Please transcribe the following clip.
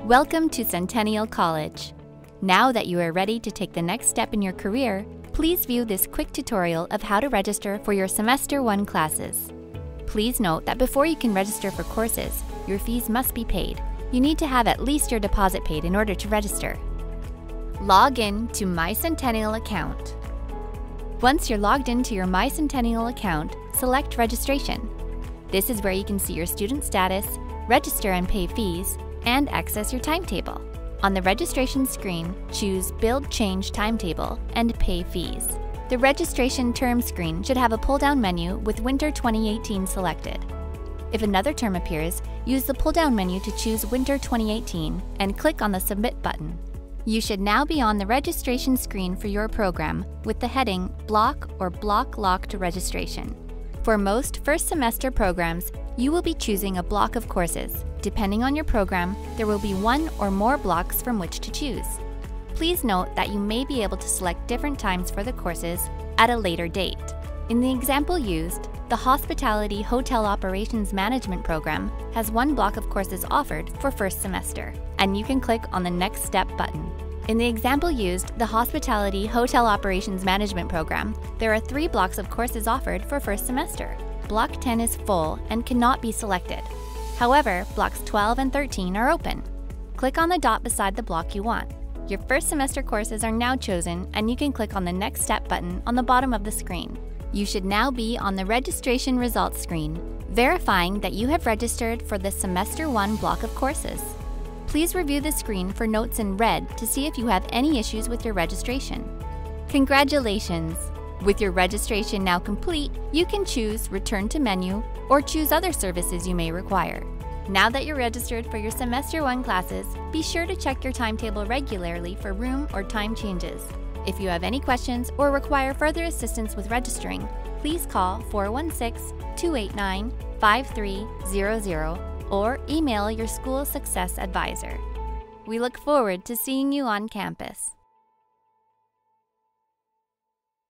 Welcome to Centennial College. Now that you are ready to take the next step in your career, please view this quick tutorial of how to register for your Semester 1 classes. Please note that before you can register for courses, your fees must be paid. You need to have at least your deposit paid in order to register. Log in to myCentennial account. Once you're logged into your myCentennial account, select Registration. This is where you can see your student status, register and pay fees, and access your timetable. On the registration screen, choose Build Change Timetable and Pay Fees. The registration term screen should have a pull-down menu with Winter 2018 selected. If another term appears, use the pull-down menu to choose Winter 2018 and click on the Submit button. You should now be on the registration screen for your program with the heading Block or Block Locked Registration. For most first semester programs, you will be choosing a block of courses. Depending on your program, there will be one or more blocks from which to choose. Please note that you may be able to select different times for the courses at a later date. In the example used, the Hospitality Hotel Operations Management program has one block of courses offered for first semester, and you can click on the Next Step button. In the example used, the Hospitality Hotel Operations Management program, there are 3 blocks of courses offered for first semester. Block 10 is full and cannot be selected. However, blocks 12 and 13 are open. Click on the dot beside the block you want. Your first semester courses are now chosen, and you can click on the Next Step button on the bottom of the screen. You should now be on the registration results screen, verifying that you have registered for the Semester 1 block of courses. Please review the screen for notes in red to see if you have any issues with your registration. Congratulations! With your registration now complete, you can choose Return to Menu or choose other services you may require. Now that you're registered for your Semester 1 classes, be sure to check your timetable regularly for room or time changes. If you have any questions or require further assistance with registering, please call 416-289-5300 or email your school success advisor. We look forward to seeing you on campus.